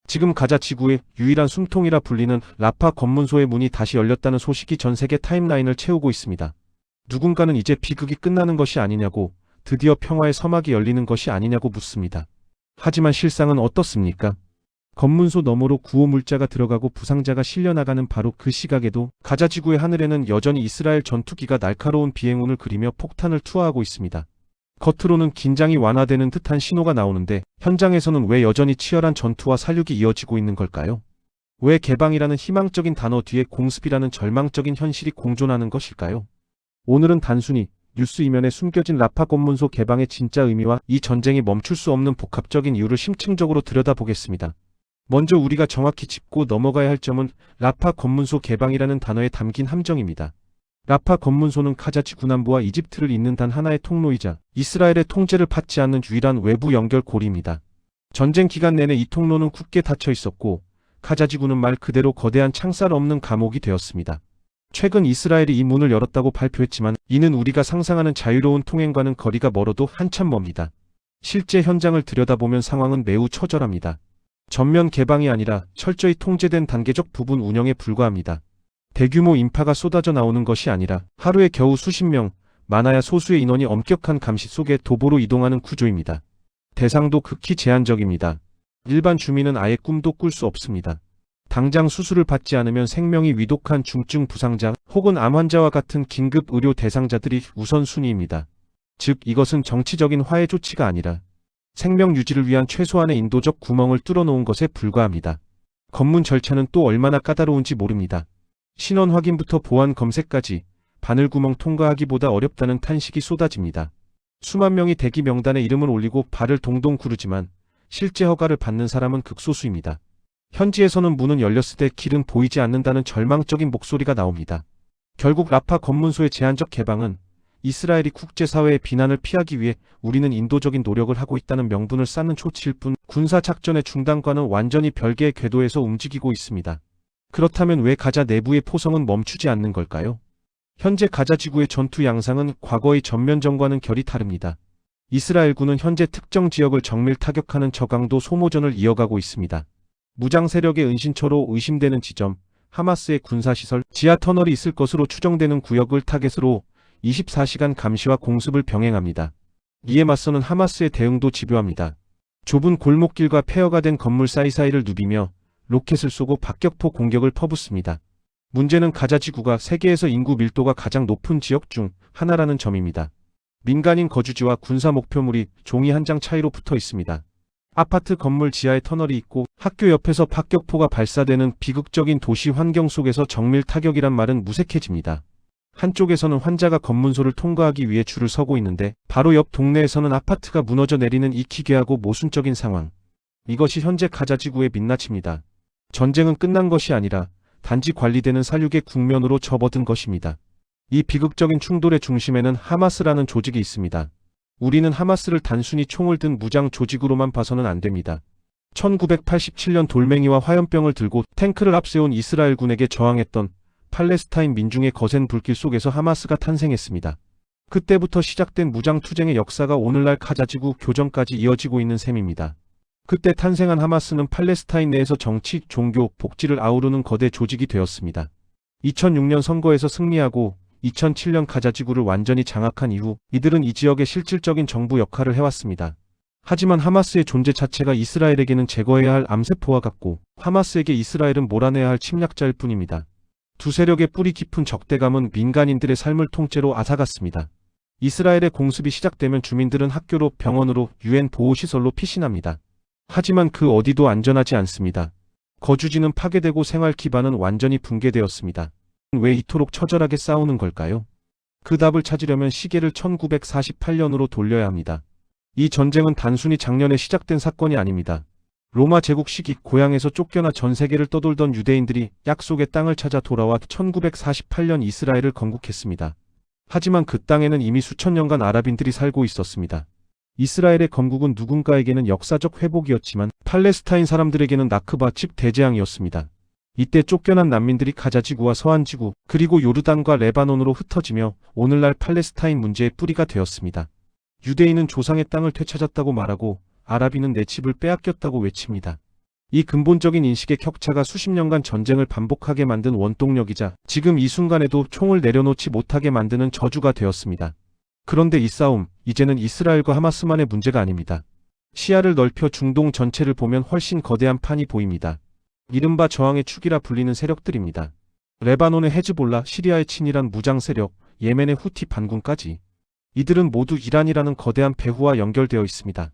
지금 가자 지구의 유일한 숨통이라 불리는 라파 검문소의 문이 다시 열렸다는 소식이 전 세계 타임라인을 채우고 있습니다. 누군가는 이제 비극이 끝나는 것이 아니냐고, 드디어 평화의 서막이 열리는 것이 아니냐고 묻습니다. 하지만 실상은 어떻습니까? 검문소 너머로 구호 물자가 들어가고 부상자가 실려나가는 바로 그 시각에도 가자 지구의 하늘에는 여전히 이스라엘 전투기가 날카로운 비행운을 그리며 폭탄을 투하하고 있습니다. 겉으로는 긴장이 완화되는 듯한 신호가 나오는데 현장에서는 왜 여전히 치열한 전투와 살육이 이어지고 있는 걸까요? 왜 개방이라는 희망적인 단어 뒤에 공습이라는 절망적인 현실이 공존하는 것일까요? 오늘은 단순히 뉴스 이면에 숨겨진 라파 검문소 개방의 진짜 의미와 이 전쟁이 멈출 수 없는 복합적인 이유를 심층적으로 들여다보겠습니다. 먼저 우리가 정확히 짚고 넘어가야 할 점은 라파 검문소 개방이라는 단어에 담긴 함정입니다. 라파 검문소는 가자 지구 남부와 이집트를 잇는 단 하나의 통로이자 이스라엘의 통제를 받지 않는 유일한 외부 연결고리입니다. 전쟁 기간 내내 이 통로는 굳게 닫혀 있었고 가자 지구는 말 그대로 거대한 창살 없는 감옥이 되었습니다. 최근 이스라엘이 이 문을 열었다고 발표했지만 이는 우리가 상상하는 자유로운 통행과는 거리가 멀어도 한참 멉니다. 실제 현장을 들여다보면 상황은 매우 처절합니다. 전면 개방이 아니라 철저히 통제된 단계적 부분 운영에 불과합니다. 대규모 인파가 쏟아져 나오는 것이 아니라 하루에 겨우 수십 명, 많아야 소수의 인원이 엄격한 감시 속에 도보로 이동하는 구조입니다. 대상도 극히 제한적입니다. 일반 주민은 아예 꿈도 꿀 수 없습니다. 당장 수술을 받지 않으면 생명이 위독한 중증 부상자 혹은 암 환자와 같은 긴급 의료 대상자들이 우선순위입니다. 즉 이것은 정치적인 화해 조치가 아니라 생명 유지를 위한 최소한의 인도적 구멍을 뚫어놓은 것에 불과합니다. 검문 절차는 또 얼마나 까다로운지 모릅니다. 신원 확인부터 보안 검색까지 바늘구멍 통과하기보다 어렵다는 탄식이 쏟아집니다. 수만 명이 대기 명단에 이름을 올리고 발을 동동 구르지만 실제 허가를 받는 사람은 극소수입니다. 현지에서는 문은 열렸을 때 길은 보이지 않는다는 절망적인 목소리가 나옵니다. 결국 라파 검문소의 제한적 개방은 이스라엘이 국제사회의 비난을 피하기 위해 우리는 인도적인 노력을 하고 있다는 명분을 쌓는 조치일 뿐 군사작전의 중단과는 완전히 별개의 궤도에서 움직이고 있습니다. 그렇다면 왜 가자 내부의 포성은 멈추지 않는 걸까요? 현재 가자 지구의 전투 양상은 과거의 전면전과는 결이 다릅니다. 이스라엘군은 현재 특정 지역을 정밀 타격하는 저강도 소모전을 이어가고 있습니다. 무장 세력의 은신처로 의심되는 지점, 하마스의 군사시설, 지하 터널이 있을 것으로 추정되는 구역을 타겟으로 24시간 감시와 공습을 병행합니다. 이에 맞서는 하마스의 대응도 집요합니다. 좁은 골목길과 폐허가 된 건물 사이사이를 누비며 로켓을 쏘고 박격포 공격을 퍼붓습니다. 문제는 가자 지구가 세계에서 인구 밀도가 가장 높은 지역 중 하나라는 점입니다. 민간인 거주지와 군사 목표물이 종이 한 장 차이로 붙어 있습니다. 아파트 건물 지하에 터널이 있고 학교 옆에서 박격포가 발사되는 비극적인 도시 환경 속에서 정밀 타격이란 말은 무색해집니다. 한쪽에서는 환자가 검문소를 통과하기 위해 줄을 서고 있는데 바로 옆 동네에서는 아파트가 무너져 내리는 이 기괴하고 모순적인 상황. 이것이 현재 가자 지구의 민낯입니다. 전쟁은 끝난 것이 아니라 단지 관리되는 살육의 국면으로 접어든 것입니다. 이 비극적인 충돌의 중심에는 하마스라는 조직이 있습니다. 우리는 하마스를 단순히 총을 든 무장 조직으로만 봐서는 안 됩니다. 1987년 돌멩이와 화염병을 들고 탱크를 앞세운 이스라엘군에게 저항했던 팔레스타인 민중의 거센 불길 속에서 하마스가 탄생했습니다. 그때부터 시작된 무장투쟁의 역사가 오늘날 가자지구 교전까지 이어지고 있는 셈입니다. 그때 탄생한 하마스는 팔레스타인 내에서 정치, 종교, 복지를 아우르는 거대 조직이 되었습니다. 2006년 선거에서 승리하고 2007년 가자지구를 완전히 장악한 이후 이들은 이 지역의 실질적인 정부 역할을 해왔습니다. 하지만 하마스의 존재 자체가 이스라엘에게는 제거해야 할 암세포와 같고 하마스에게 이스라엘은 몰아내야 할 침략자일 뿐입니다. 두 세력의 뿌리 깊은 적대감은 민간인들의 삶을 통째로 앗아갔습니다. 이스라엘의 공습이 시작되면 주민들은 학교로, 병원으로, 유엔 보호시설로 피신합니다. 하지만 그 어디도 안전하지 않습니다. 거주지는 파괴되고 생활 기반은 완전히 붕괴되었습니다. 왜 이토록 처절하게 싸우는 걸까요? 그 답을 찾으려면 시계를 1948년으로 돌려야 합니다. 이 전쟁은 단순히 작년에 시작된 사건이 아닙니다. 로마 제국 시기 고향에서 쫓겨나 전 세계를 떠돌던 유대인들이 약속의 땅을 찾아 돌아와 1948년 이스라엘을 건국했습니다. 하지만 그 땅에는 이미 수천 년간 아랍인들이 살고 있었습니다. 이스라엘의 건국은 누군가에게는 역사적 회복이었지만 팔레스타인 사람들에게는 나크바 즉 대재앙이었습니다. 이때 쫓겨난 난민들이 가자지구와 서한지구 그리고 요르단과 레바논으로 흩어지며 오늘날 팔레스타인 문제의 뿌리가 되었습니다. 유대인은 조상의 땅을 되찾았다고 말하고 아랍인은 내 집을 빼앗겼다고 외칩니다. 이 근본적인 인식의 격차가 수십 년간 전쟁을 반복하게 만든 원동력이자 지금 이 순간에도 총을 내려놓지 못하게 만드는 저주가 되었습니다. 그런데 이 싸움, 이제는 이스라엘과 하마스만의 문제가 아닙니다. 시야를 넓혀 중동 전체를 보면 훨씬 거대한 판이 보입니다. 이른바 저항의 축이라 불리는 세력들입니다. 레바논의 헤즈볼라, 시리아의 친이란 무장 세력, 예멘의 후티 반군까지. 이들은 모두 이란이라는 거대한 배후와 연결되어 있습니다.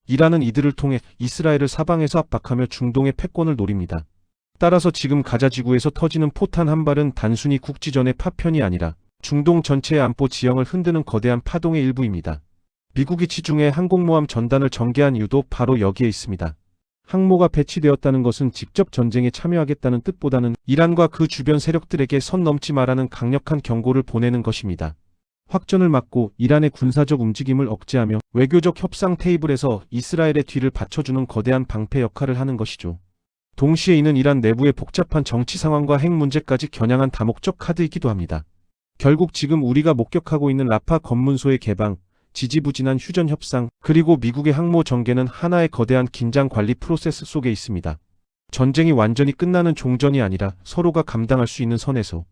이란은 이들을 통해 이스라엘을 사방에서 압박하며 중동의 패권을 노립니다. 따라서 지금 가자 지구에서 터지는 포탄 한 발은 단순히 국지전의 파편이 아니라 중동 전체의 안보 지형을 흔드는 거대한 파동의 일부입니다. 미국이 지중해 항공모함 전단을 전개한 이유도 바로 여기에 있습니다. 항모가 배치되었다는 것은 직접 전쟁에 참여하겠다는 뜻보다는 이란과 그 주변 세력들에게 선 넘지 마라는 강력한 경고를 보내는 것입니다. 확전을 막고 이란의 군사적 움직임을 억제하며 외교적 협상 테이블에서 이스라엘의 뒤를 받쳐주는 거대한 방패 역할을 하는 것이죠. 동시에 이는 이란 내부의 복잡한 정치 상황과 핵 문제까지 겨냥한 다목적 카드이기도 합니다. 결국 지금 우리가 목격하고 있는 라파 검문소의 개방, 지지부진한 휴전 협상, 그리고 미국의 항모 전개는 하나의 거대한 긴장 관리 프로세스 속에 있습니다. 전쟁이 완전히 끝나는 종전이 아니라 서로가 감당할 수 있는 선에서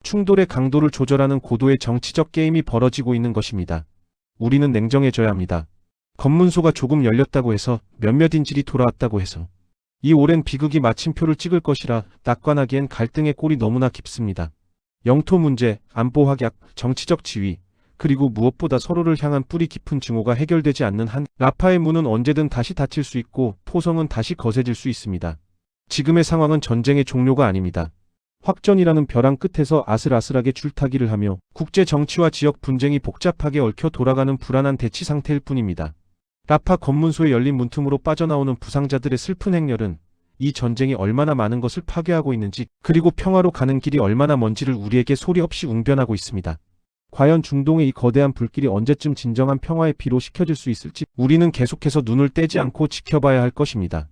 충돌의 강도를 조절하는 고도의 정치적 게임이 벌어지고 있는 것입니다. 우리는 냉정해져야 합니다. 검문소가 조금 열렸다고 해서 몇몇 인질이 돌아왔다고 해서 이 오랜 비극이 마침표를 찍을 것이라 낙관하기엔 갈등의 꼴이 너무나 깊습니다. 영토 문제, 안보 확약, 정치적 지위, 그리고 무엇보다 서로를 향한 뿌리 깊은 증오가 해결되지 않는 한 라파의 문은 언제든 다시 닫힐 수 있고 포성은 다시 거세질 수 있습니다. 지금의 상황은 전쟁의 종료가 아닙니다. 확전이라는 벼랑 끝에서 아슬아슬하게 줄타기를 하며 국제 정치와 지역 분쟁이 복잡하게 얽혀 돌아가는 불안한 대치 상태일 뿐입니다. 라파 검문소에 열린 문틈으로 빠져나오는 부상자들의 슬픈 행렬은 이 전쟁이 얼마나 많은 것을 파괴하고 있는지, 그리고 평화로 가는 길이 얼마나 먼지를 우리에게 소리 없이 웅변하고 있습니다. 과연 중동의 이 거대한 불길이 언제쯤 진정한 평화의 비로 식혀질 수 있을지 우리는 계속해서 눈을 떼지 않고 지켜봐야 할 것입니다.